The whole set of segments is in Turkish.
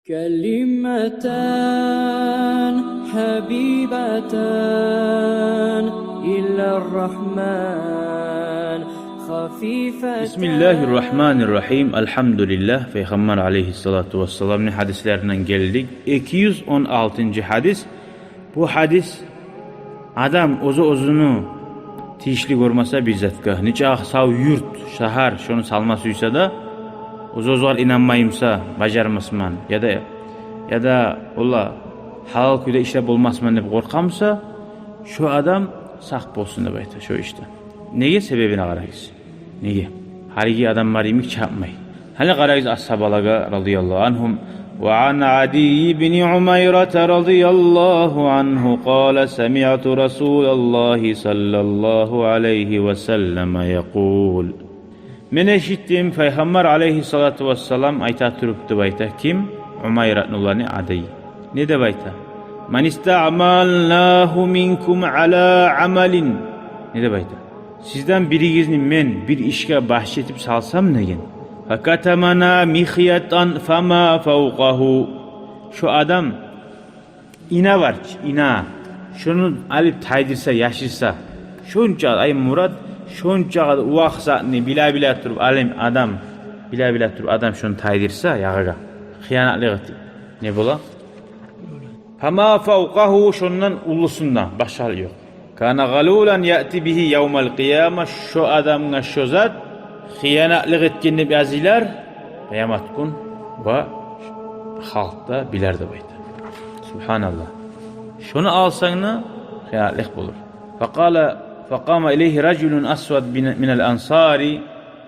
كلمتان حبيبتان إلى الرحمن خفيفتان. Bismillahirrahmanirrahim. Elhamdülillah. Peygamber aleyhissalatu vesselam'ın hadislerinden geldik. 216. hadis. Bu hadis adam o'zini tiyishli ko'rmasa bizzatga, necha sav yurt, shahar shuni salmasuysa da o'zgar inanmayimsa, bajarmasman ya da ular halal kuyda ishlab bo'lmasman deb qo'rqamsa, shu adam saq bo'lsin deb aytadi shu ishdan. Nega sebebini qaraysiz? Nega? Haligi odamlar imik chapmay. Hali qaraysiz as-sahabalarga radhiyallohu anhum va an Adi ibn Umayra radhiyallohu anhu qala sami'tu Rasululloh sallallohu alayhi va sallam yaqul. Men eshitdim Peygamber aleyhissalatu vesselam ayta turibdi ayta kim? Umayra ibn Adi. Ne deb ayta? Man ista'malnahu minkum ala amalin. Ne deb ayta? Sizden birigizni men bir ishga bahsh etib salsam negen? Fakatamana mihyatan fama fawqahu. Şu adam ina var, ina. Şunu alip taydirsa, yaşırsa, şunca ay murad, şunca uaqsatni bila turib alim adam, bila turib adam şunu taydirsa yağaga. Xiyanatlık ne bola? Fama fawqahu şundan ulusundan başal yok. Kana galulan ya'ti bihi yawmal qiyamah. Şu adamga şu zat xiyanatlık etkenini biaziler kıyamet gün ve halkta biler de baydı. Subhanallah. Şunu alsanı xiyanatlık bulur. Faqama ileyhi raculun aswad minel ansari.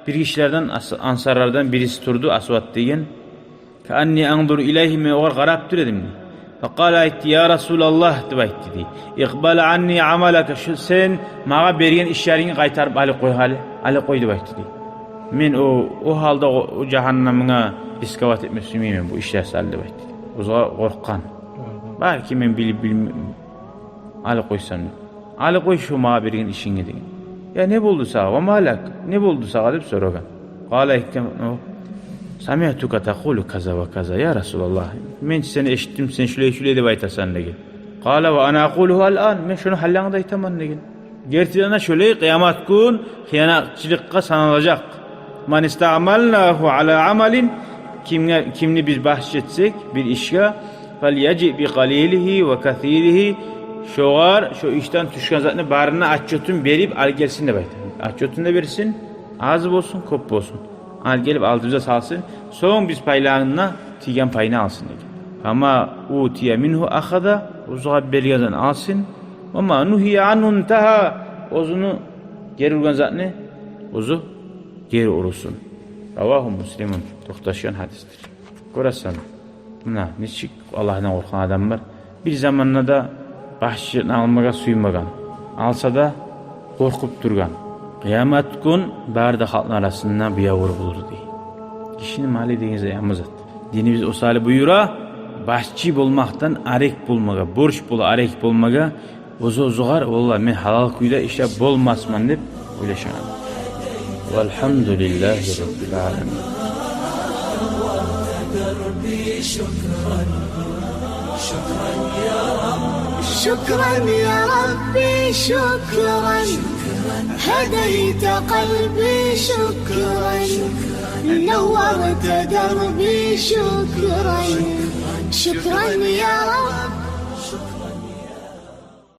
Bir kişilerden ansarlardan birisi turdu, aswad deyen. Kaanni anzur ileyhi me oğar garaptır dedim. Faqala aytti ya Resulallah deb aytti. İqbal anni amalaka. Sen mağa bergen işlerini qaytarıp ali koy deb aytti. Men o halda o cehennamına riskavat etmesiyim bu işler saldı deb aytti. O'zga qo'rqqan. Balki men bilib ali qo'ysam. Ali qo'y shu mağa bergen işingga degan. Ya ne bo'ldi sağa? Va malak? Ne bo'ldi sağa deb so'ragan. Qala aytgan Sami'tuka taqulu kaza va kaza ya Resulallah. Men seni eshitdim, sen shulay deb aytasan degan. Qala va ana aquluhu al'an. Men shuni hallangda aytaman degan. Gerçekten şöyle kıyamet gün xiyanatçılıkka sanılacak. Man ista'malnahu ala amalin. Kimni biz bahşetsek bir işe falyaci bi qalilihi ve kathirihi. Şu işten düşken zatını barına açyotun verip al gelsin de bayta. Açyotun da versin. Az olsun, kop olsun. Al gelip aldığımıza salsın. Son biz paylarına tigen payını alsın dedi. Ama utiye minhu akhada uzğa bergazan alsın. Ama nuhiye anun taha ozunu geri urgan zatını ozu geri urusun. Ravahu Müslim'in toxtaşıyan hadistir. Görəsən, neçik Allah'dan qorxan adam var. Bir zamanla da bahşişini almağa suymagan. Alsa da korkup durgan. Kıyamet gün barda halkın arasından bir yavru bulur diye. Kişinin mali deyince yamazat. Dinimiz o sali buyura, başçı bulmaktan arek bulmaga, borç bulu arek bulmaga, ozuğar, vallahi men halal kuyda işe bolmasman deb oylaşan. Velhamdülillahi Rabbil alemin. شكرا يا ربي شكرا هديت قلبي شكرا نورت دربي شكرا شكرا يا رب